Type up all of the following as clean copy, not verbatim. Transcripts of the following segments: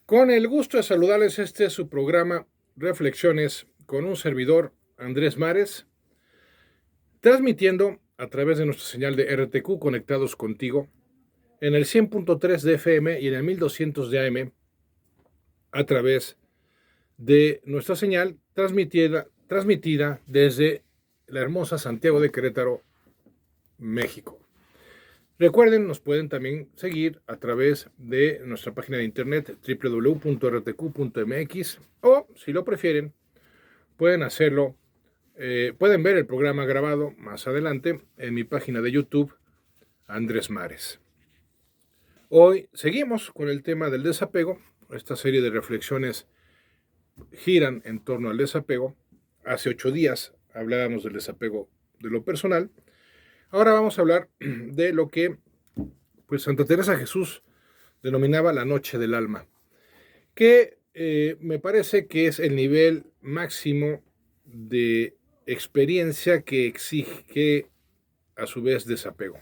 Con el gusto de saludarles, este es su programa Reflexiones con un servidor, Andrés Mares, transmitiendo a través de nuestra señal de RTQ Conectados Contigo en el 100.3 de FM y en el 1200 de AM a través de nuestra señal transmitida desde la hermosa Santiago de Querétaro, México. Recuerden, nos pueden también seguir a través de nuestra página de internet www.rtq.mx o, si lo prefieren, pueden hacerlo, pueden ver el programa grabado más adelante en mi página de YouTube, Andrés Mares. Hoy seguimos con el tema del desapego. Esta serie de reflexiones giran en torno al desapego. Hace 8 días hablábamos del desapego de lo personal. Ahora vamos a hablar de lo que Santa Teresa de Jesús denominaba la noche del alma, que me parece que es el nivel máximo de experiencia que exige a su vez desapego.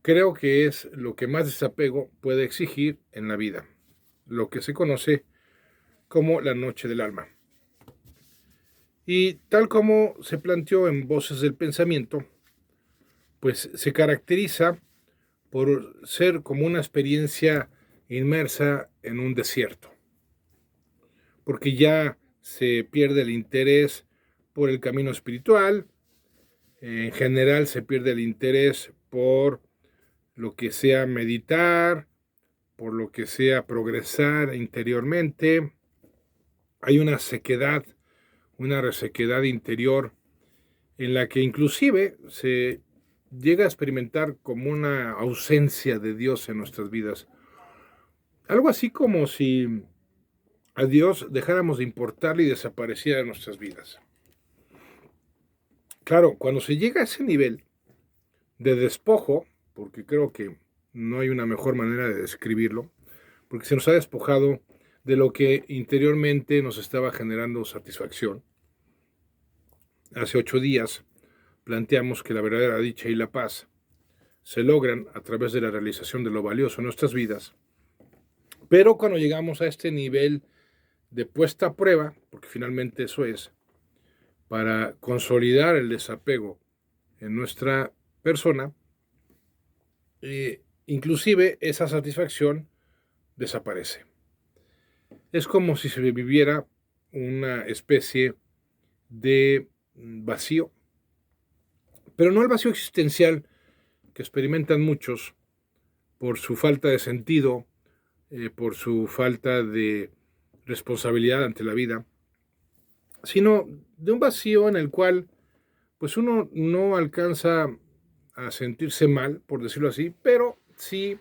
Creo que es lo que más desapego puede exigir en la vida, lo que se conoce como la noche del alma. Y tal como se planteó en Voces del Pensamiento, pues se caracteriza por ser como una experiencia inmersa en un desierto, porque ya se pierde el interés por el camino espiritual, en general se pierde el interés por lo que sea meditar, por lo que sea progresar interiormente. Hay una sequedad, una resequedad interior en la que inclusive se llega a experimentar como una ausencia de Dios en nuestras vidas. Algo así como si a Dios dejáramos de importarle y desapareciera de nuestras vidas. Claro, cuando se llega a ese nivel de despojo, porque creo que no hay una mejor manera de describirlo, porque se nos ha despojado de lo que interiormente nos estaba generando satisfacción. Hace 8 días planteamos que la verdadera dicha y la paz se logran a través de la realización de lo valioso en nuestras vidas, pero cuando llegamos a este nivel de puesta a prueba, porque finalmente eso es, para consolidar el desapego en nuestra persona, inclusive esa satisfacción desaparece. Es como si se viviera una especie de vacío, pero no el vacío existencial que experimentan muchos por su falta de sentido, por su falta de responsabilidad ante la vida, sino de un vacío en el cual pues uno no alcanza a sentirse mal, por decirlo así, pero sí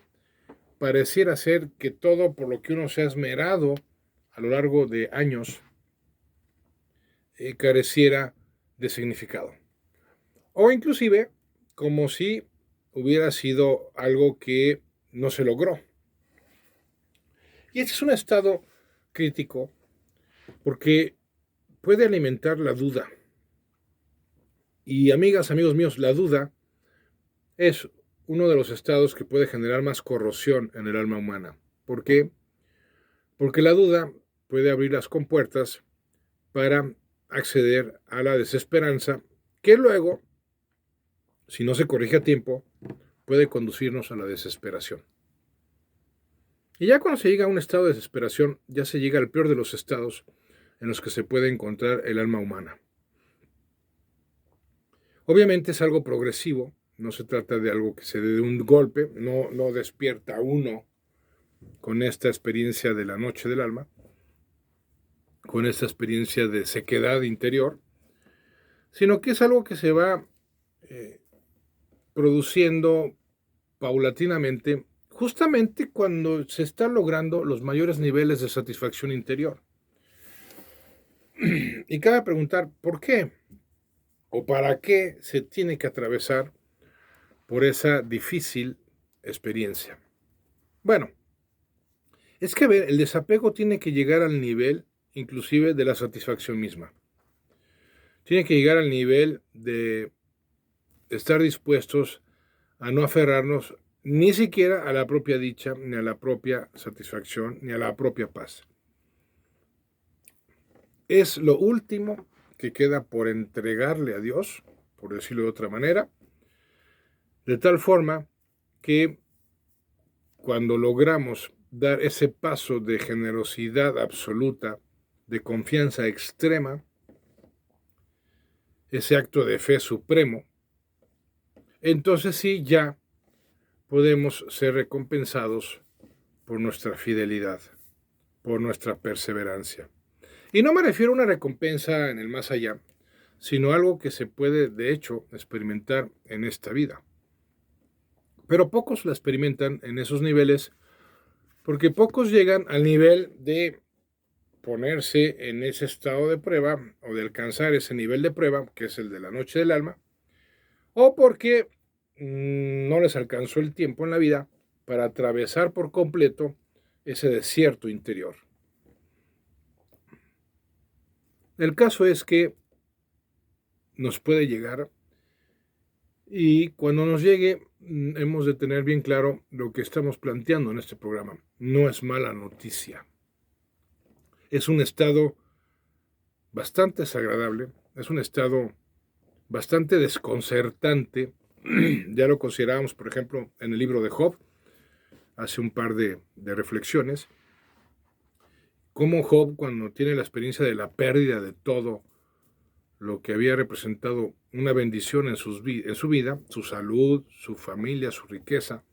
pareciera ser que todo por lo que uno se ha esmerado a lo largo de años careciera de significado. O inclusive como si hubiera sido algo que no se logró. Y este es un estado crítico porque puede alimentar la duda. Y amigas, amigos míos, la duda es uno de los estados que puede generar más corrosión en el alma humana. ¿Por qué? Porque la duda puede abrir las compuertas para acceder a la desesperanza, que luego, si no se corrige a tiempo, puede conducirnos a la desesperación. Y ya cuando se llega a un estado de desesperación, ya se llega al peor de los estados en los que se puede encontrar el alma humana. Obviamente es algo progresivo, no se trata de algo que se dé de un golpe, no despierta uno con esta experiencia de la noche del alma, con esta experiencia de sequedad interior, sino que es algo que se va produciendo paulatinamente, justamente cuando se están logrando los mayores niveles de satisfacción interior. Y cabe preguntar, ¿por qué? ¿O para qué se tiene que atravesar por esa difícil experiencia? Bueno, es que ver, el desapego tiene que llegar al nivel inclusive de la satisfacción misma. Tiene que llegar al nivel de estar dispuestos a no aferrarnos ni siquiera a la propia dicha, ni a la propia satisfacción, ni a la propia paz. Es lo último que queda por entregarle a Dios, por decirlo de otra manera, de tal forma que cuando logramos dar ese paso de generosidad absoluta, de confianza extrema, ese acto de fe supremo, entonces sí ya podemos ser recompensados por nuestra fidelidad, por nuestra perseverancia. Y no me refiero a una recompensa en el más allá, sino algo que se puede, de hecho, experimentar en esta vida. Pero pocos la experimentan en esos niveles, porque pocos llegan al nivel de ponerse en ese estado de prueba o de alcanzar ese nivel de prueba, que es el de la noche del alma, o porque no les alcanzó el tiempo en la vida para atravesar por completo ese desierto interior. El caso es que nos puede llegar y cuando nos llegue hemos de tener bien claro lo que estamos planteando en este programa. No es mala noticia. Es un estado bastante desagradable, es un estado bastante desconcertante. Ya lo considerábamos, por ejemplo, en el libro de Job, hace un par de reflexiones, cómo Job, cuando tiene la experiencia de la pérdida de todo lo que había representado una bendición en su vida, su salud, su familia, su riqueza,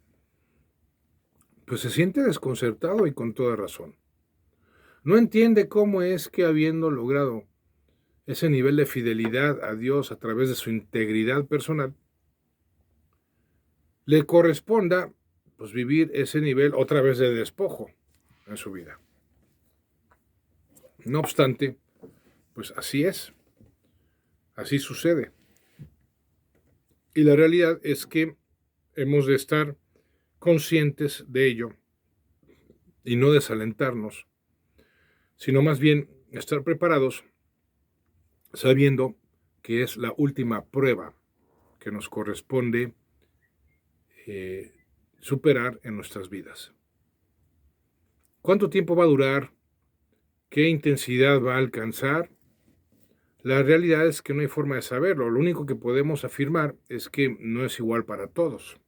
pues se siente desconcertado y con toda razón. No entiende cómo es que habiendo logrado ese nivel de fidelidad a Dios a través de su integridad personal, le corresponda pues vivir ese nivel otra vez de despojo en su vida. No obstante, pues así es, así sucede. Y la realidad es que hemos de estar conscientes de ello y no desalentarnos, sino más bien estar preparados sabiendo que es la última prueba que nos corresponde superar en nuestras vidas. ¿Cuánto tiempo va a durar? ¿Qué intensidad va a alcanzar? La realidad es que no hay forma de saberlo. Lo único que podemos afirmar es que no es igual para todos.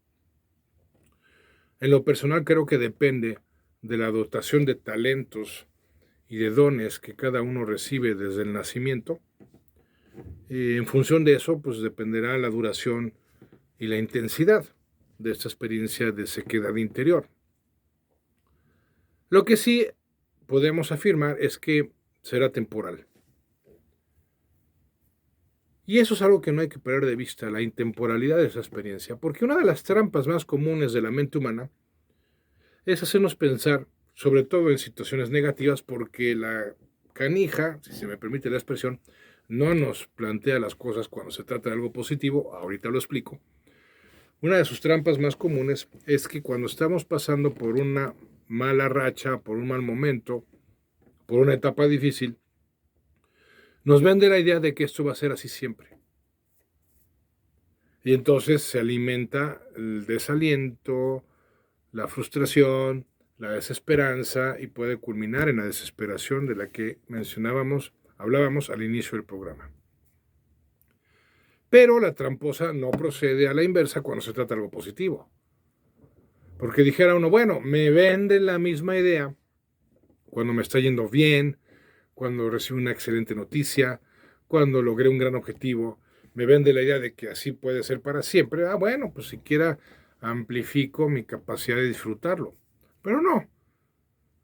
En lo personal creo que depende de la dotación de talentos y de dones que cada uno recibe desde el nacimiento. En función de eso, pues dependerá la duración y la intensidad de esta experiencia de sequedad interior. Lo que sí podemos afirmar es que será temporal. Y eso es algo que no hay que perder de vista, la intemporalidad de esa experiencia, porque una de las trampas más comunes de la mente humana es hacernos pensar, sobre todo en situaciones negativas, porque la canija, si se me permite la expresión, no nos plantea las cosas cuando se trata de algo positivo, ahorita lo explico. Una de sus trampas más comunes es que cuando estamos pasando por una mala racha, por un mal momento, por una etapa difícil, nos vende la idea de que esto va a ser así siempre. Y entonces se alimenta el desaliento, la frustración, la desesperanza y puede culminar en la desesperación de la que hablábamos al inicio del programa. Pero la tramposa no procede a la inversa cuando se trata de algo positivo. Porque dijera uno, bueno, me venden la misma idea cuando me está yendo bien, cuando recibo una excelente noticia, cuando logré un gran objetivo, me vende la idea de que así puede ser para siempre. Bueno, pues siquiera amplifico mi capacidad de disfrutarlo. Pero no.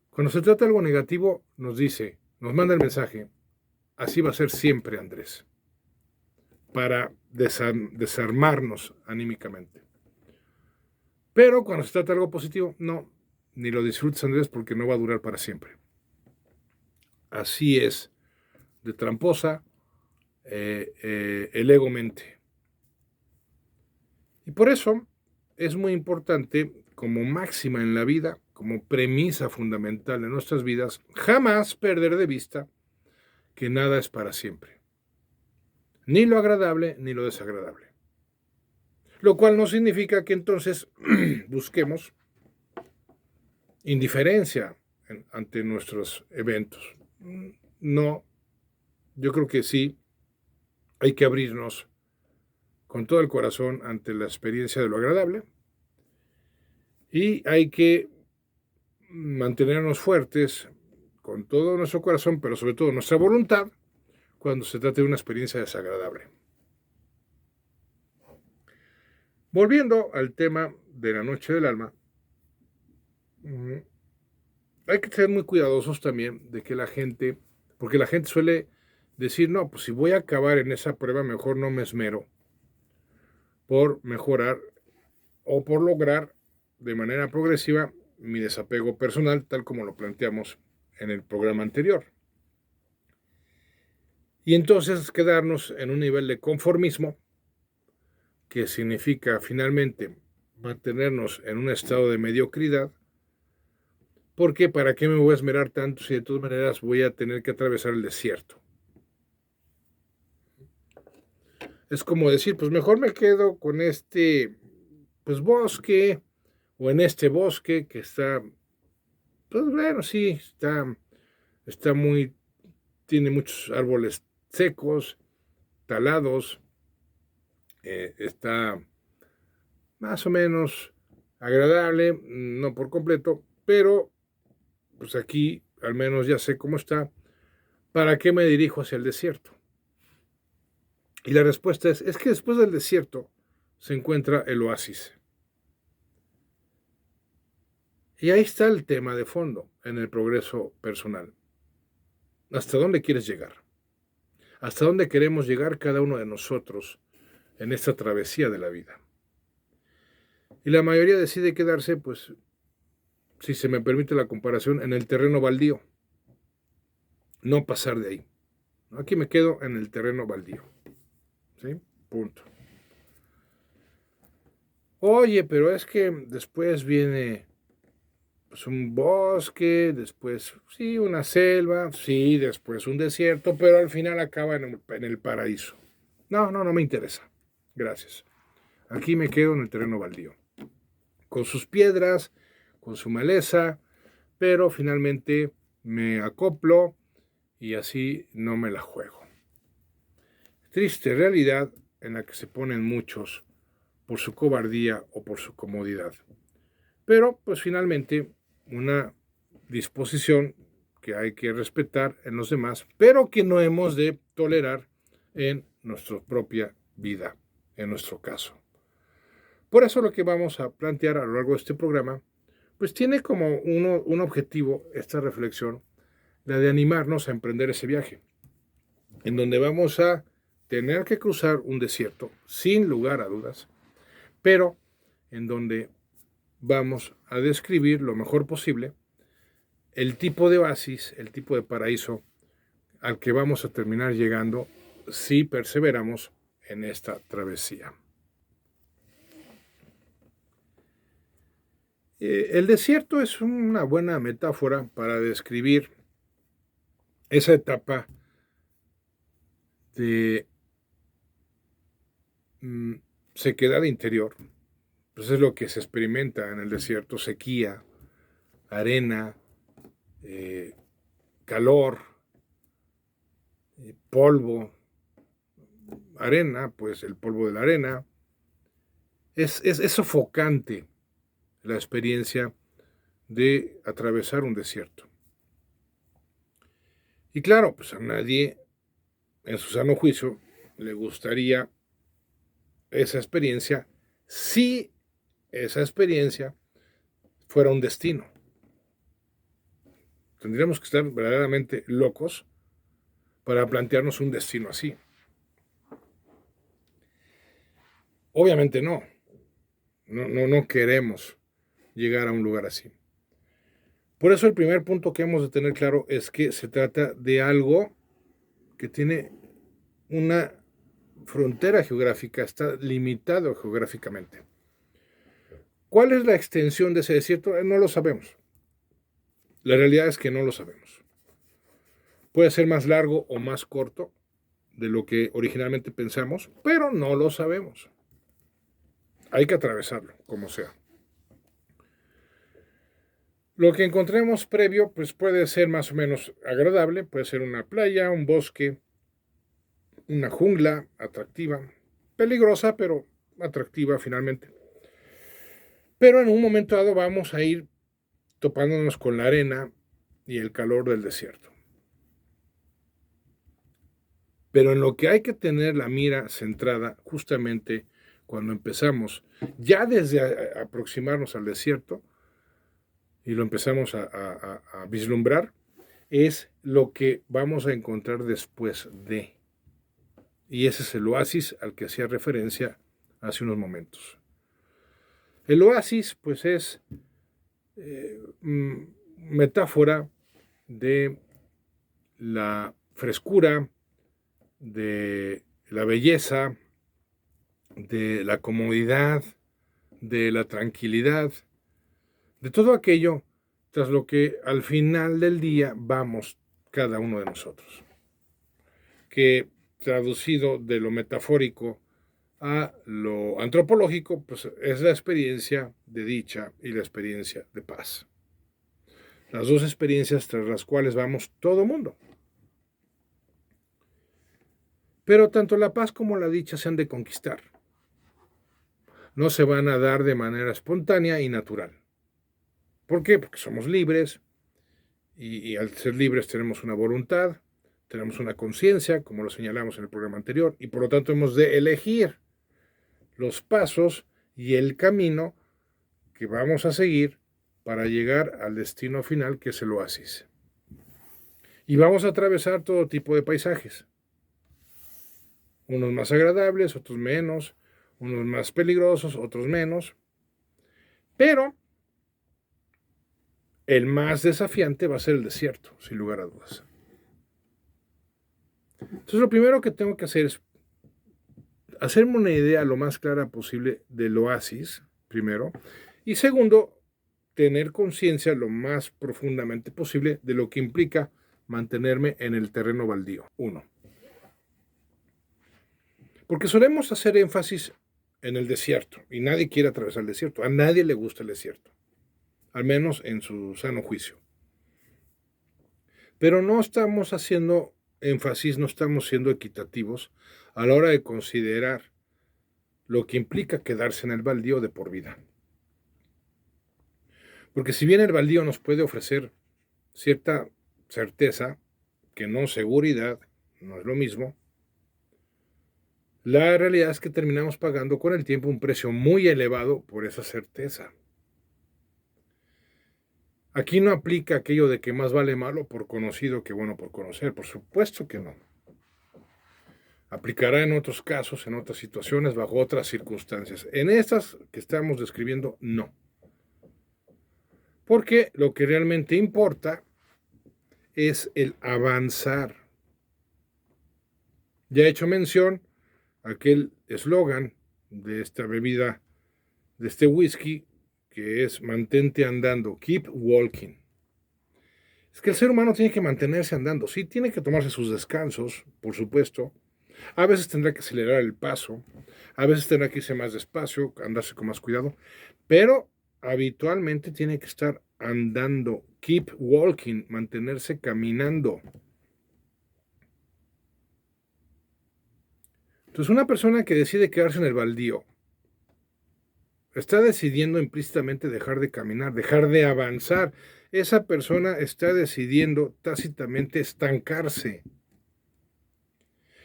Cuando se trata de algo negativo, nos manda el mensaje, así va a ser siempre, Andrés, para desarmarnos anímicamente. Pero cuando se trata de algo positivo, no, ni lo disfrutes, Andrés, porque no va a durar para siempre. Así es de tramposa el ego-mente. Y por eso es muy importante, como máxima en la vida, como premisa fundamental en nuestras vidas, jamás perder de vista que nada es para siempre. Ni lo agradable ni lo desagradable. Lo cual no significa que entonces busquemos indiferencia ante nuestros eventos. No, yo creo que sí, hay que abrirnos con todo el corazón ante la experiencia de lo agradable y hay que mantenernos fuertes con todo nuestro corazón, pero sobre todo nuestra voluntad, cuando se trate de una experiencia desagradable. Volviendo al tema de la noche del alma, hay que ser muy cuidadosos también de que la gente, porque la gente suele decir, no, pues si voy a acabar en esa prueba, mejor no me esmero por mejorar o por lograr de manera progresiva mi desapego personal, tal como lo planteamos en el programa anterior. Y entonces quedarnos en un nivel de conformismo, que significa finalmente mantenernos en un estado de mediocridad, porque ¿para qué me voy a esmerar tanto si de todas maneras voy a tener que atravesar el desierto? Es como decir, pues mejor me quedo con este pues bosque o en este bosque que está, pues bueno, sí, está muy, tiene muchos árboles secos, talados, está más o menos agradable, no por completo, pero pues aquí al menos ya sé cómo está. ¿Para qué me dirijo hacia el desierto? Y la respuesta es que después del desierto se encuentra el oasis. Y ahí está el tema de fondo en el progreso personal. ¿Hasta dónde quieres llegar? ¿Hasta dónde queremos llegar cada uno de nosotros en esta travesía de la vida? Y la mayoría decide quedarse, pues, si se me permite la comparación, en el terreno baldío. No pasar de ahí. Aquí me quedo en el terreno baldío. ¿Sí? Punto. Oye, pero es que después viene pues, un bosque, después sí, una selva, sí, después un desierto, pero al final acaba en el paraíso. No me interesa. Gracias. Aquí me quedo en el terreno baldío. Con sus piedras, con su maleza, pero finalmente me acoplo y así no me la juego. Triste realidad en la que se ponen muchos por su cobardía o por su comodidad. Pero pues finalmente una disposición que hay que respetar en los demás, pero que no hemos de tolerar en nuestra propia vida, en nuestro caso. Por eso lo que vamos a plantear a lo largo de este programa, pues tiene como un objetivo esta reflexión, la de animarnos a emprender ese viaje, en donde vamos a tener que cruzar un desierto, sin lugar a dudas, pero en donde vamos a describir lo mejor posible el tipo de oasis, el tipo de paraíso al que vamos a terminar llegando si perseveramos en esta travesía. El desierto es una buena metáfora para describir esa etapa de sequedad interior. Pues es lo que se experimenta en el desierto: sequía, arena, calor, polvo, arena, pues el polvo de la arena. Es sofocante la experiencia de atravesar un desierto. Y claro, pues a nadie en su sano juicio le gustaría esa experiencia si esa experiencia fuera un destino. Tendríamos que estar verdaderamente locos para plantearnos un destino así. Obviamente no. No queremos llegar a un lugar así. Por eso el primer punto que hemos de tener claro es que se trata de algo que tiene una frontera geográfica, está limitado geográficamente. ¿Cuál es la extensión de ese desierto? No lo sabemos. La realidad es que no lo sabemos. Puede ser más largo o más corto de lo que originalmente pensamos, pero no lo sabemos. hay que atravesarlo, como sea. Lo que encontremos previo, pues puede ser más o menos agradable, puede ser una playa, un bosque, una jungla atractiva, peligrosa, pero atractiva finalmente. Pero en un momento dado vamos a ir topándonos con la arena y el calor del desierto. Pero en lo que hay que tener la mira centrada justamente cuando empezamos, ya desde aproximarnos al desierto, y lo empezamos a vislumbrar, es lo que vamos a encontrar después de. Y ese es el oasis al que hacía referencia hace unos momentos. El oasis, pues, es metáfora de la frescura, de la belleza, de la comodidad, de la tranquilidad, de todo aquello tras lo que al final del día vamos cada uno de nosotros. Que traducido de lo metafórico a lo antropológico, pues es la experiencia de dicha y la experiencia de paz. Las dos experiencias tras las cuales vamos todo mundo. Pero tanto la paz como la dicha se han de conquistar. No se van a dar de manera espontánea y natural. ¿Por qué? Porque somos libres y al ser libres tenemos una voluntad, tenemos una conciencia, como lo señalamos en el programa anterior, y por lo tanto hemos de elegir los pasos y el camino que vamos a seguir para llegar al destino final, que es el oasis. Y vamos a atravesar todo tipo de paisajes. Unos más agradables, otros menos, unos más peligrosos, otros menos. Pero el más desafiante va a ser el desierto, sin lugar a dudas. Entonces lo primero que tengo que hacer es hacerme una idea lo más clara posible del oasis, primero. Y segundo, tener conciencia lo más profundamente posible de lo que implica mantenerme en el terreno baldío. Uno. Porque solemos hacer énfasis en el desierto y nadie quiere atravesar el desierto. A nadie le gusta el desierto, al menos en su sano juicio. Pero no estamos haciendo énfasis, no estamos siendo equitativos a la hora de considerar lo que implica quedarse en el baldío de por vida. Porque si bien el baldío nos puede ofrecer cierta certeza, que no seguridad, no es lo mismo, la realidad es que terminamos pagando con el tiempo un precio muy elevado por esa certeza. Aquí no aplica aquello de que más vale malo por conocido que bueno por conocer, por supuesto que no. Aplicará en otros casos, en otras situaciones, bajo otras circunstancias. En estas que estamos describiendo, no. Porque lo que realmente importa es el avanzar. Ya he hecho mención a aquel eslogan de esta bebida, de este whisky, que es mantente andando, keep walking. Es que el ser humano tiene que mantenerse andando, sí, tiene que tomarse sus descansos, por supuesto. A veces tendrá que acelerar el paso, a veces tendrá que irse más despacio, andarse con más cuidado, pero habitualmente tiene que estar andando, keep walking, mantenerse caminando. Entonces, una persona que decide quedarse en el baldío está decidiendo implícitamente dejar de caminar, dejar de avanzar. Esa persona está decidiendo tácitamente estancarse.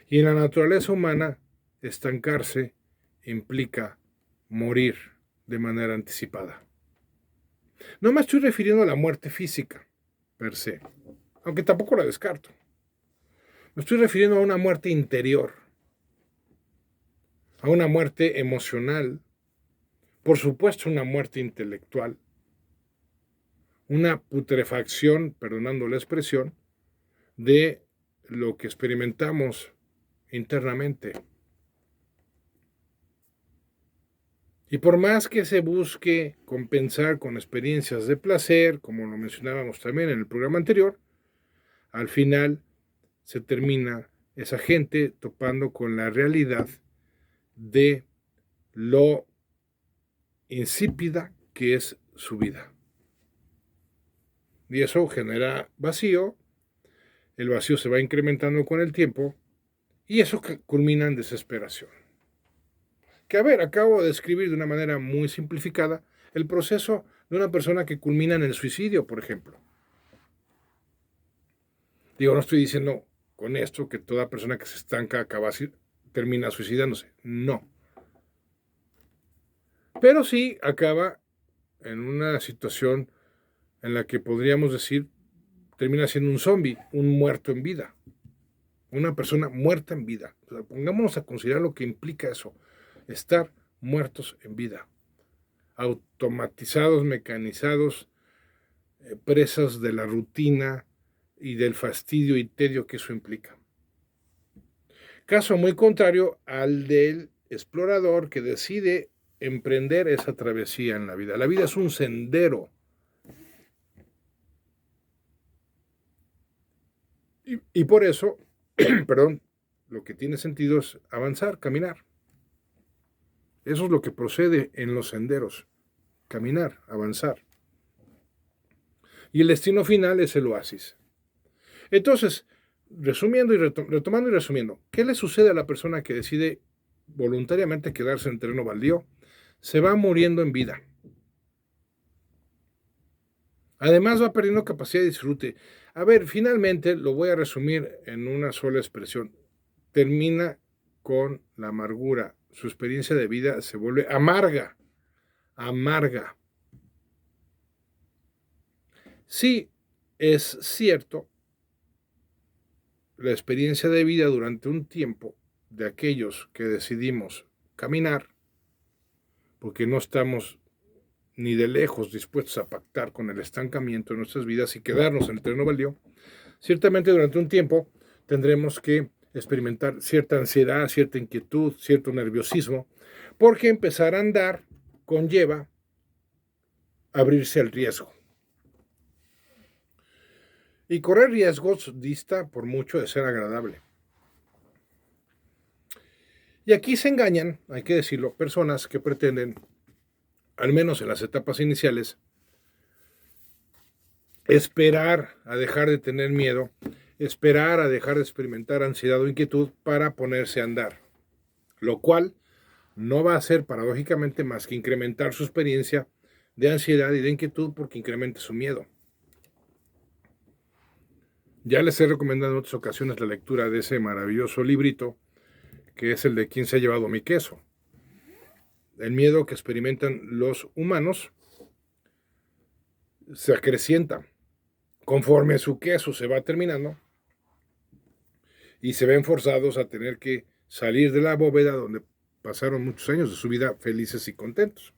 Y en la naturaleza humana, estancarse implica morir de manera anticipada. No me estoy refiriendo a la muerte física, per se, aunque tampoco la descarto. Me estoy refiriendo a una muerte interior, a una muerte emocional, por supuesto una muerte intelectual, una putrefacción, perdonando la expresión, de lo que experimentamos internamente. Y por más que se busque compensar con experiencias de placer, como lo mencionábamos también en el programa anterior, al final se termina esa gente topando con la realidad de lo insípida que es su vida. Y eso genera vacío, el vacío se va incrementando con el tiempo y eso culmina en desesperación. Que a ver, acabo de describir de una manera muy simplificada el proceso de una persona que culmina en el suicidio, por ejemplo. Digo, no estoy diciendo con esto que toda persona que se estanca termina suicidándose. No. Pero sí acaba en una situación en la que podríamos decir termina siendo un zombie, un muerto en vida. Una persona muerta en vida. O sea, pongámonos a considerar lo que implica eso. Estar muertos en vida. Automatizados, mecanizados, presas de la rutina y del fastidio y tedio que eso implica. Caso muy contrario al del explorador que decide emprender esa travesía en la vida. La vida es un sendero. Y por eso, perdón, lo que tiene sentido es avanzar, caminar. Eso es lo que procede en los senderos. Caminar, avanzar. Y el destino final es el oasis. Entonces, resumiendo y retomando y resumiendo, ¿qué le sucede a la persona que decide voluntariamente quedarse en terreno baldío? Se va muriendo en vida. Además va perdiendo capacidad de disfrute. A ver, finalmente lo voy a resumir en una sola expresión. Termina con la amargura. Su experiencia de vida se vuelve amarga. Amarga. Sí, es cierto, la experiencia de vida durante un tiempo de aquellos que decidimos caminar, porque no estamos ni de lejos dispuestos a pactar con el estancamiento de nuestras vidas y quedarnos en el terreno baldío, ciertamente durante un tiempo tendremos que experimentar cierta ansiedad, cierta inquietud, cierto nerviosismo, porque empezar a andar conlleva abrirse al riesgo. Y correr riesgos dista por mucho de ser agradable. Y aquí se engañan, hay que decirlo, personas que pretenden, al menos en las etapas iniciales, esperar a dejar de tener miedo, esperar a dejar de experimentar ansiedad o inquietud para ponerse a andar, lo cual no va a hacer paradójicamente más que incrementar su experiencia de ansiedad y de inquietud porque incrementa su miedo. Ya les he recomendado en otras ocasiones la lectura de ese maravilloso librito que es el de ¿Quién se ha llevado mi queso? El miedo que experimentan los humanos se acrecienta conforme su queso se va terminando y se ven forzados a tener que salir de la bóveda donde pasaron muchos años de su vida felices y contentos.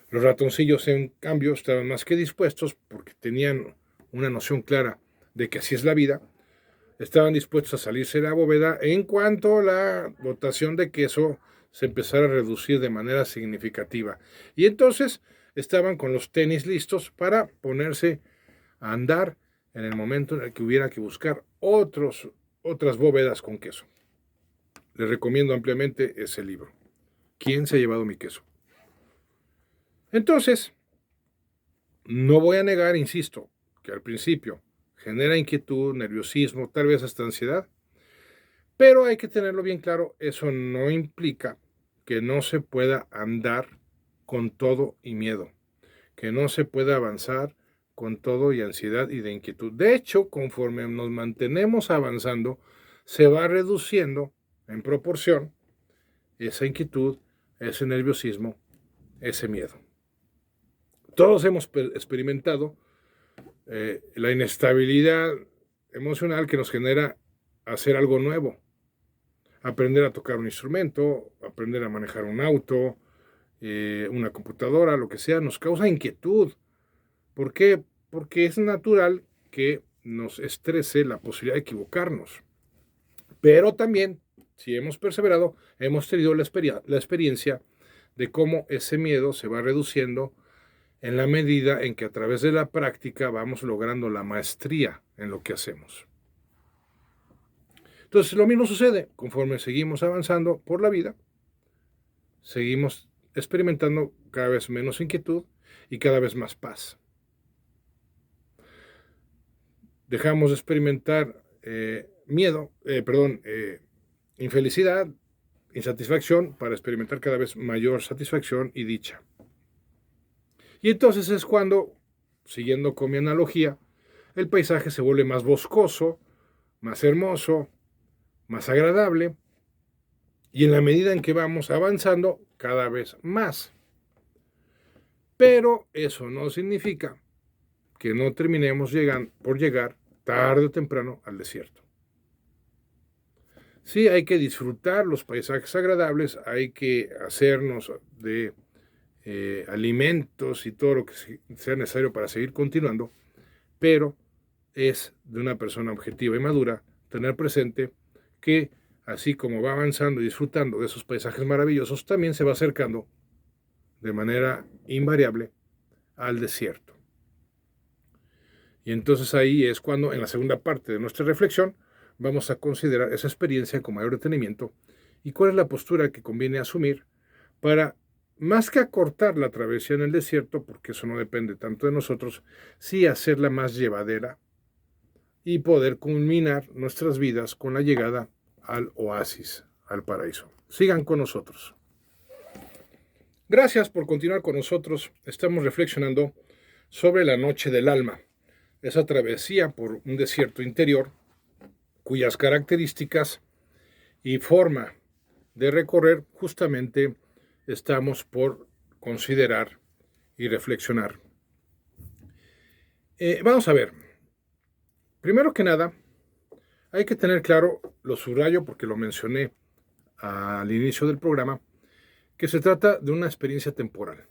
Los ratoncillos, en cambio, estaban más que dispuestos, porque tenían una noción clara de que así es la vida, estaban dispuestos a salirse de la bóveda en cuanto la dotación de queso se empezara a reducir de manera significativa. Y entonces estaban con los tenis listos para ponerse a andar en el momento en el que hubiera que buscar otras bóvedas con queso. Les recomiendo ampliamente ese libro. ¿Quién se ha llevado mi queso? Entonces, no voy a negar, insisto, que al principio genera inquietud, nerviosismo, tal vez hasta ansiedad, pero hay que tenerlo bien claro, eso no implica que no se pueda andar con todo y miedo, que no se pueda avanzar con todo y ansiedad y de inquietud. De hecho, conforme nos mantenemos avanzando, se va reduciendo en proporción esa inquietud, ese nerviosismo, ese miedo. Todos hemos experimentado la inestabilidad emocional que nos genera hacer algo nuevo. Aprender a tocar un instrumento, aprender a manejar un auto, una computadora, lo que sea, nos causa inquietud. ¿Por qué? Porque es natural que nos estrese la posibilidad de equivocarnos. Pero también, si hemos perseverado, hemos tenido la experiencia de cómo ese miedo se va reduciendo en la medida en que a través de la práctica vamos logrando la maestría en lo que hacemos. Entonces, lo mismo sucede conforme seguimos avanzando por la vida, seguimos experimentando cada vez menos inquietud y cada vez más paz. Dejamos de experimentar infelicidad, insatisfacción, para experimentar cada vez mayor satisfacción y dicha. Y entonces es cuando, siguiendo con mi analogía, el paisaje se vuelve más boscoso, más hermoso, más agradable, y en la medida en que vamos avanzando, cada vez más. Pero eso no significa que no terminemos por llegar tarde o temprano al desierto. Sí, hay que disfrutar los paisajes agradables, hay que hacernos de alimentos y todo lo que sea necesario para seguir continuando, pero es de una persona objetiva y madura tener presente que así como va avanzando y disfrutando de esos paisajes maravillosos, también se va acercando de manera invariable al desierto. Y entonces ahí es cuando, en la segunda parte de nuestra reflexión, vamos a considerar esa experiencia con mayor detenimiento y cuál es la postura que conviene asumir para, más que acortar la travesía en el desierto, porque eso no depende tanto de nosotros, sí hacerla más llevadera y poder culminar nuestras vidas con la llegada al oasis, al paraíso. Sigan con nosotros. Gracias por continuar con nosotros. Estamos reflexionando sobre la noche del alma, esa travesía por un desierto interior cuyas características y forma de recorrer justamente estamos por considerar y reflexionar. Vamos a ver. Primero que nada, hay que tener claro, lo subrayo porque lo mencioné al inicio del programa, que se trata de una experiencia temporal.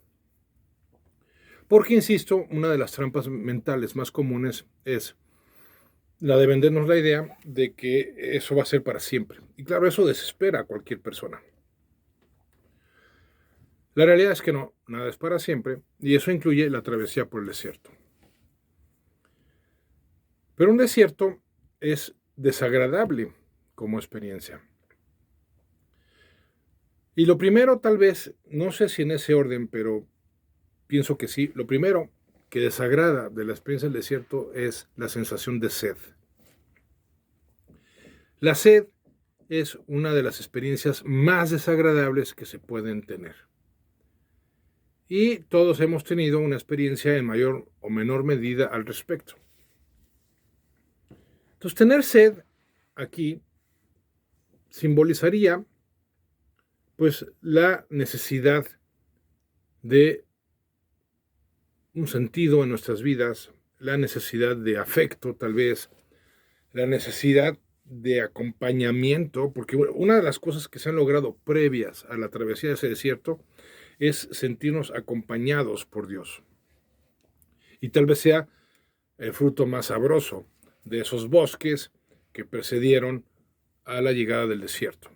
Porque, insisto, una de las trampas mentales más comunes es la de vendernos la idea de que eso va a ser para siempre. Y claro, eso desespera a cualquier persona. La realidad es que no, nada es para siempre, y eso incluye la travesía por el desierto. Pero un desierto es desagradable como experiencia. Y lo primero, tal vez, no sé si en ese orden, pero pienso que sí, lo primero que desagrada de la experiencia del desierto es la sensación de sed. La sed es una de las experiencias más desagradables que se pueden tener. Y todos hemos tenido una experiencia en mayor o menor medida al respecto. Entonces, tener sed aquí simbolizaría pues la necesidad de un sentido en nuestras vidas, la necesidad de afecto tal vez, la necesidad de acompañamiento, porque una de las cosas que se han logrado previas a la travesía de ese desierto es sentirnos acompañados por Dios. Y tal vez sea el fruto más sabroso de esos bosques que precedieron a la llegada del desierto.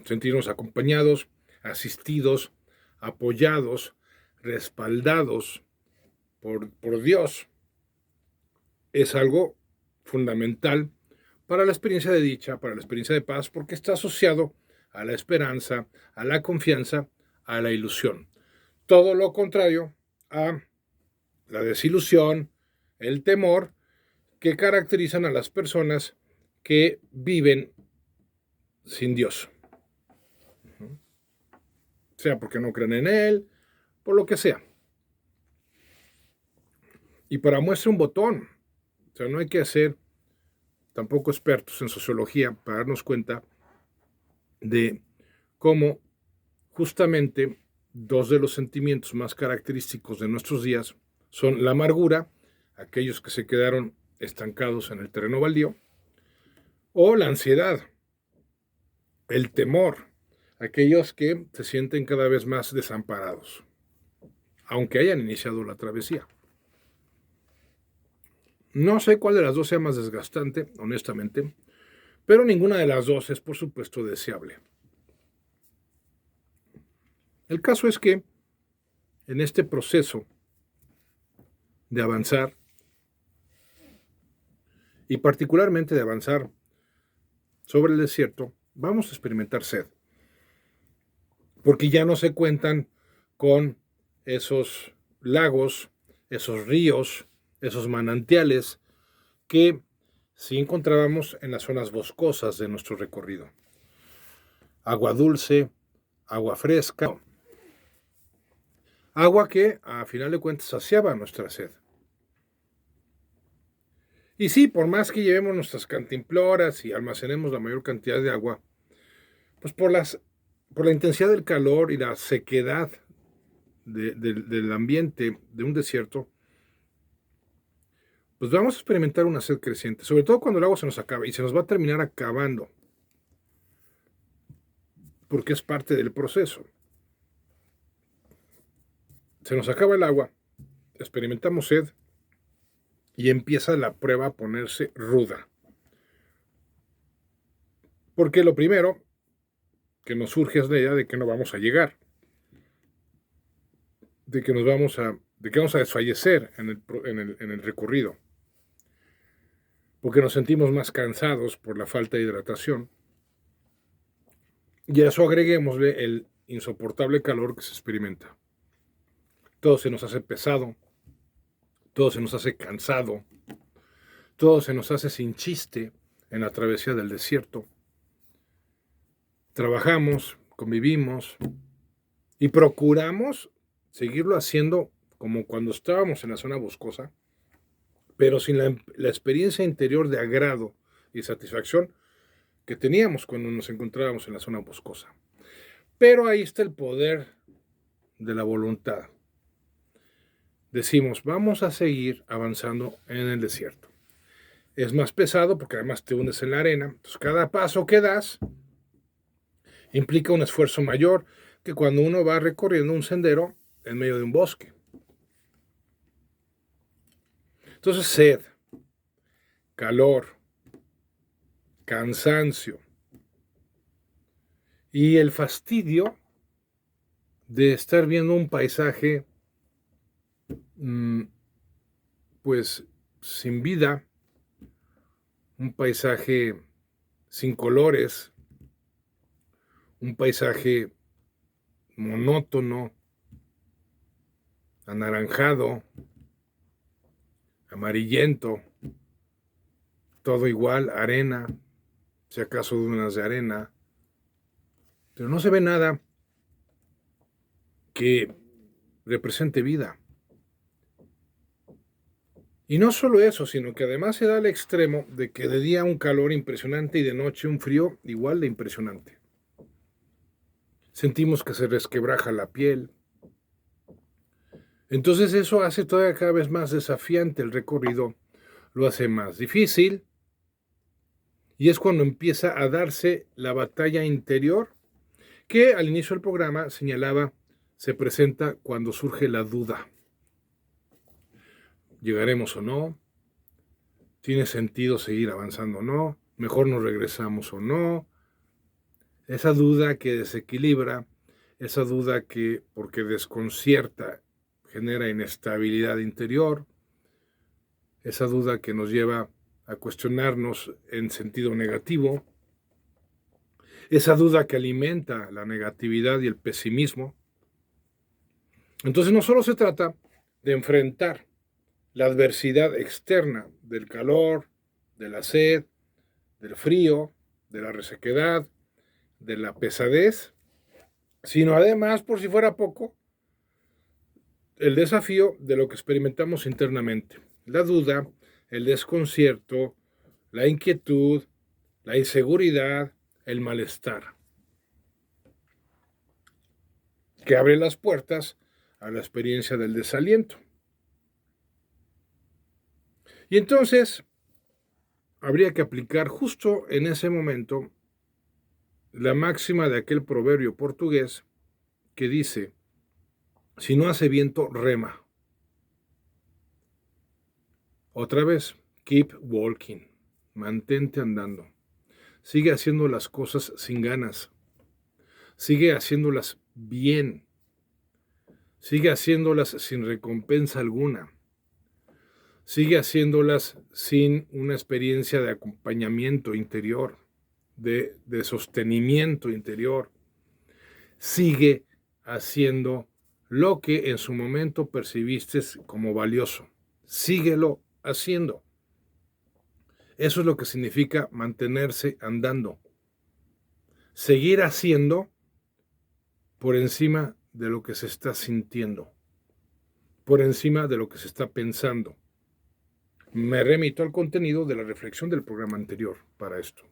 Sentirnos acompañados, asistidos, apoyados, respaldados por Dios es algo fundamental para la experiencia de dicha, para la experiencia de paz, porque está asociado a la esperanza, a la confianza, a la ilusión. Todo lo contrario a la desilusión, el temor que caracterizan a las personas que viven sin Dios. Sea porque no creen en Él, por lo que sea. Y para muestra un botón, o sea, no hay que ser tampoco expertos en sociología para darnos cuenta de cómo justamente dos de los sentimientos más característicos de nuestros días son la amargura, aquellos que se quedaron estancados en el terreno baldío, o la ansiedad, el temor, aquellos que se sienten cada vez más desamparados, aunque hayan iniciado la travesía. No sé cuál de las dos sea más desgastante, honestamente, pero ninguna de las dos es, por supuesto, deseable. El caso es que en este proceso de avanzar, y particularmente de avanzar sobre el desierto, vamos a experimentar sed. porque ya no se cuentan con esos lagos, esos ríos, esos manantiales que sí encontrábamos en las zonas boscosas de nuestro recorrido. Agua dulce, agua fresca, agua que a final de cuentas saciaba nuestra sed. Y sí, por más que llevemos nuestras cantimploras y almacenemos la mayor cantidad de agua, pues por la intensidad del calor y la sequedad del ambiente de un desierto, pues vamos a experimentar una sed creciente, sobre todo cuando el agua se nos acaba y se nos va a terminar acabando, porque es parte del proceso. Se nos acaba el agua, experimentamos sed y empieza la prueba a ponerse ruda. Porque lo primero que nos surge es la idea de que no vamos a llegar, de que vamos a desfallecer en el recorrido, porque nos sentimos más cansados por la falta de hidratación. Y a eso agreguémosle el insoportable calor que se experimenta. Todo se nos hace pesado, todo se nos hace cansado, todo se nos hace sin chiste en la travesía del desierto. Trabajamos, convivimos y procuramos seguirlo haciendo como cuando estábamos en la zona boscosa, pero sin la experiencia interior de agrado y satisfacción que teníamos cuando nos encontrábamos en la zona boscosa. Pero ahí está el poder de la voluntad. Decimos, vamos a seguir avanzando en el desierto. Es más pesado porque además te hundes en la arena. Entonces, cada paso que das implica un esfuerzo mayor que cuando uno va recorriendo un sendero en medio de un bosque. Entonces, sed, calor, cansancio y el fastidio de estar viendo un paisaje pues sin vida, un paisaje sin colores, un paisaje monótono, anaranjado, amarillento, todo igual, arena, si acaso dunas de arena, pero no se ve nada que represente vida. Y no solo eso, sino que además se da al extremo de que de día un calor impresionante y de noche un frío igual de impresionante. Sentimos que se resquebraja la piel. Entonces eso hace todavía cada vez más desafiante el recorrido, lo hace más difícil, y es cuando empieza a darse la batalla interior que al inicio del programa señalaba se presenta cuando surge la duda. ¿Llegaremos o no? ¿Tiene sentido seguir avanzando o no? ¿Mejor nos regresamos o no? Esa duda que desequilibra, esa duda que, porque desconcierta, genera inestabilidad interior, esa duda que nos lleva a cuestionarnos en sentido negativo, esa duda que alimenta la negatividad y el pesimismo. Entonces no solo se trata de enfrentar la adversidad externa del calor, de la sed, del frío, de la resequedad, de la pesadez, sino además, por si fuera poco, el desafío de lo que experimentamos internamente. La duda, el desconcierto, la inquietud, la inseguridad, el malestar, que abre las puertas a la experiencia del desaliento. Y entonces habría que aplicar justo en ese momento la máxima de aquel proverbio portugués que dice, si no hace viento, rema. Otra vez, keep walking, mantente andando. Sigue haciendo las cosas sin ganas. Sigue haciéndolas bien. Sigue haciéndolas sin recompensa alguna. Sigue haciéndolas sin una experiencia de acompañamiento interior, de sostenimiento interior. Sigue haciendo lo que en su momento percibiste como valioso. Síguelo haciendo. Eso es lo que significa mantenerse andando. Seguir haciendo por encima de lo que se está sintiendo, por encima de lo que se está pensando. Me remito al contenido de la reflexión del programa anterior para esto.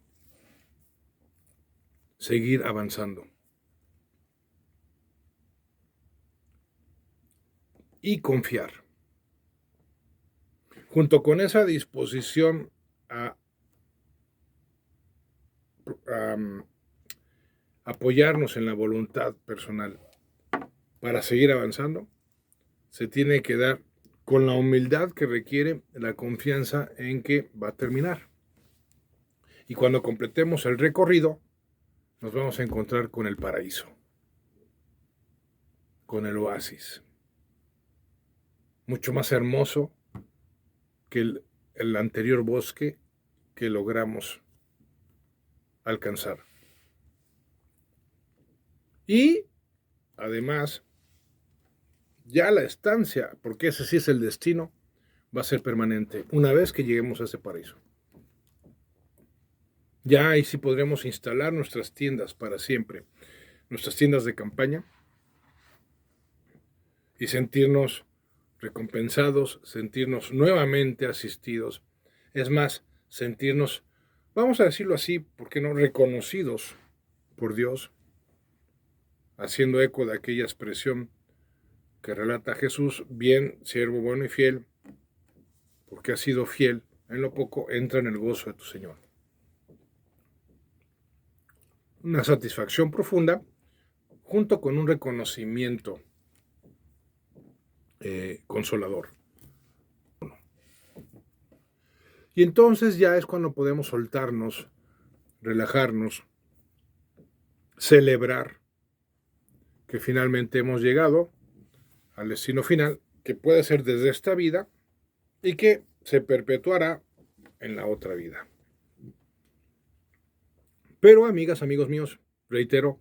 Seguir avanzando. Y confiar. Junto con esa disposición a apoyarnos en la voluntad personal para seguir avanzando, se tiene que dar con la humildad que requiere la confianza en que va a terminar. Y cuando completemos el recorrido, nos vamos a encontrar con el paraíso, con el oasis, mucho más hermoso que el anterior bosque que logramos alcanzar. Y además, ya la estancia, porque ese sí es el destino, va a ser permanente una vez que lleguemos a ese paraíso. Ya ahí sí podremos instalar nuestras tiendas para siempre, nuestras tiendas de campaña, y sentirnos recompensados, sentirnos nuevamente asistidos. Es más, sentirnos, vamos a decirlo así, ¿por qué no?, reconocidos por Dios, haciendo eco de aquella expresión que relata Jesús: bien, siervo bueno y fiel, porque has sido fiel en lo poco, entra en el gozo de tu Señor. Una satisfacción profunda, junto con un reconocimiento consolador. Y entonces ya es cuando podemos soltarnos, relajarnos, celebrar que finalmente hemos llegado al destino final, que puede ser desde esta vida y que se perpetuará en la otra vida. Pero, amigas, amigos míos, reitero,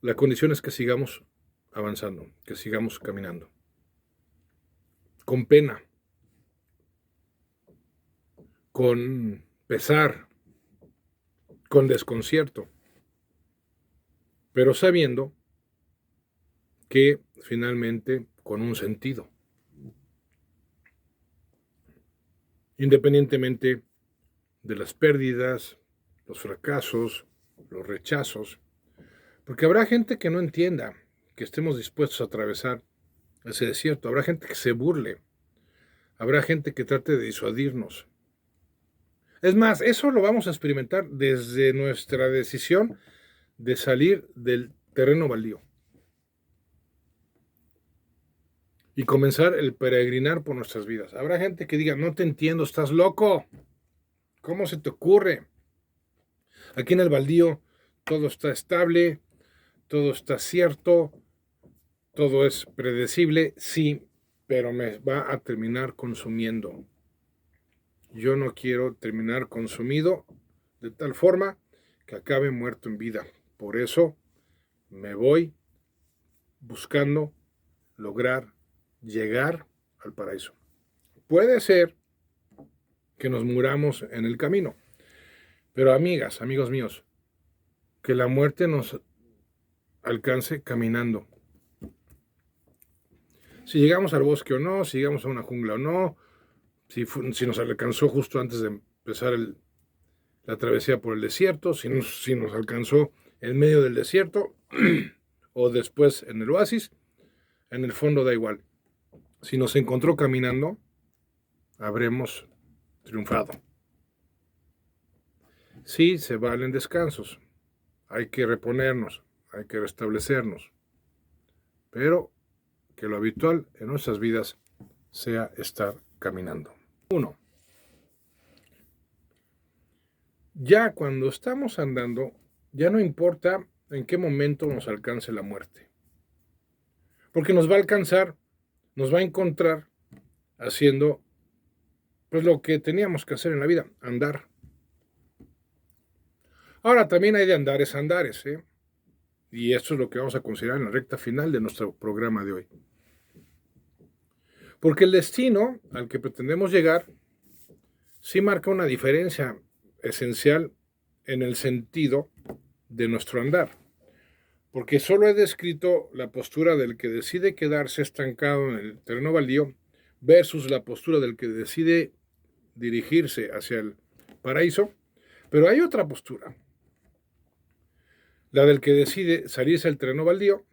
la condición es que sigamos avanzando, que sigamos caminando. Con pena, con pesar, con desconcierto, pero sabiendo que finalmente con un sentido. Independientemente de las pérdidas, los fracasos, los rechazos, porque habrá gente que no entienda que estemos dispuestos a atravesar ese desierto, habrá gente que se burle, habrá gente que trate de disuadirnos. Es más, eso lo vamos a experimentar desde nuestra decisión de salir del terreno baldío y comenzar el peregrinar por nuestras vidas. Habrá gente que diga: no te entiendo, estás loco, ¿cómo se te ocurre? Aquí en el baldío todo está estable, todo está cierto, todo es predecible, sí, pero me va a terminar consumiendo. Yo no quiero terminar consumido de tal forma que acabe muerto en vida. Por eso me voy buscando lograr llegar al paraíso. Puede ser que nos muramos en el camino, pero amigas, amigos míos, que la muerte nos alcance caminando. Si llegamos al bosque o no, si llegamos a una jungla o no, si nos alcanzó justo antes de empezar la travesía por el desierto, si nos alcanzó en medio del desierto o después en el oasis, en el fondo da igual. Si nos encontró caminando, habremos triunfado. Sí, se valen descansos, hay que reponernos, hay que restablecernos, pero que lo habitual en nuestras vidas sea estar caminando. 1. Ya cuando estamos andando, ya no importa en qué momento nos alcance la muerte, porque nos va a alcanzar, nos va a encontrar haciendo pues lo que teníamos que hacer en la vida, andar. Ahora también hay de andares a andares, Y esto es lo que vamos a considerar en la recta final de nuestro programa de hoy. Porque el destino al que pretendemos llegar sí marca una diferencia esencial en el sentido de nuestro andar. Porque solo he descrito la postura del que decide quedarse estancado en el terreno baldío versus la postura del que decide dirigirse hacia el paraíso, pero hay otra postura, la del que decide salirse al terreno baldío,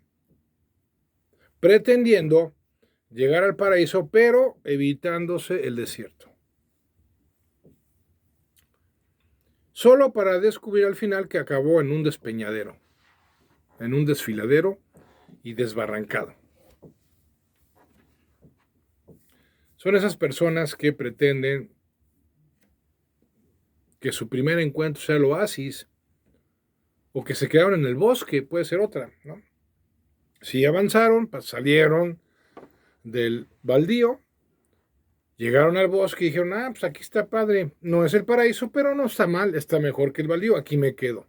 pretendiendo llegar al paraíso, pero evitándose el desierto. Solo para descubrir al final que acabó en un despeñadero, en un desfiladero y desbarrancado. Son esas personas que pretenden que su primer encuentro sea el oasis, o que se quedaron en el bosque, puede ser otra, ¿no? Si avanzaron, pues salieron del baldío, llegaron al bosque y dijeron, pues aquí está padre, no es el paraíso, pero no está mal, está mejor que el baldío, aquí me quedo.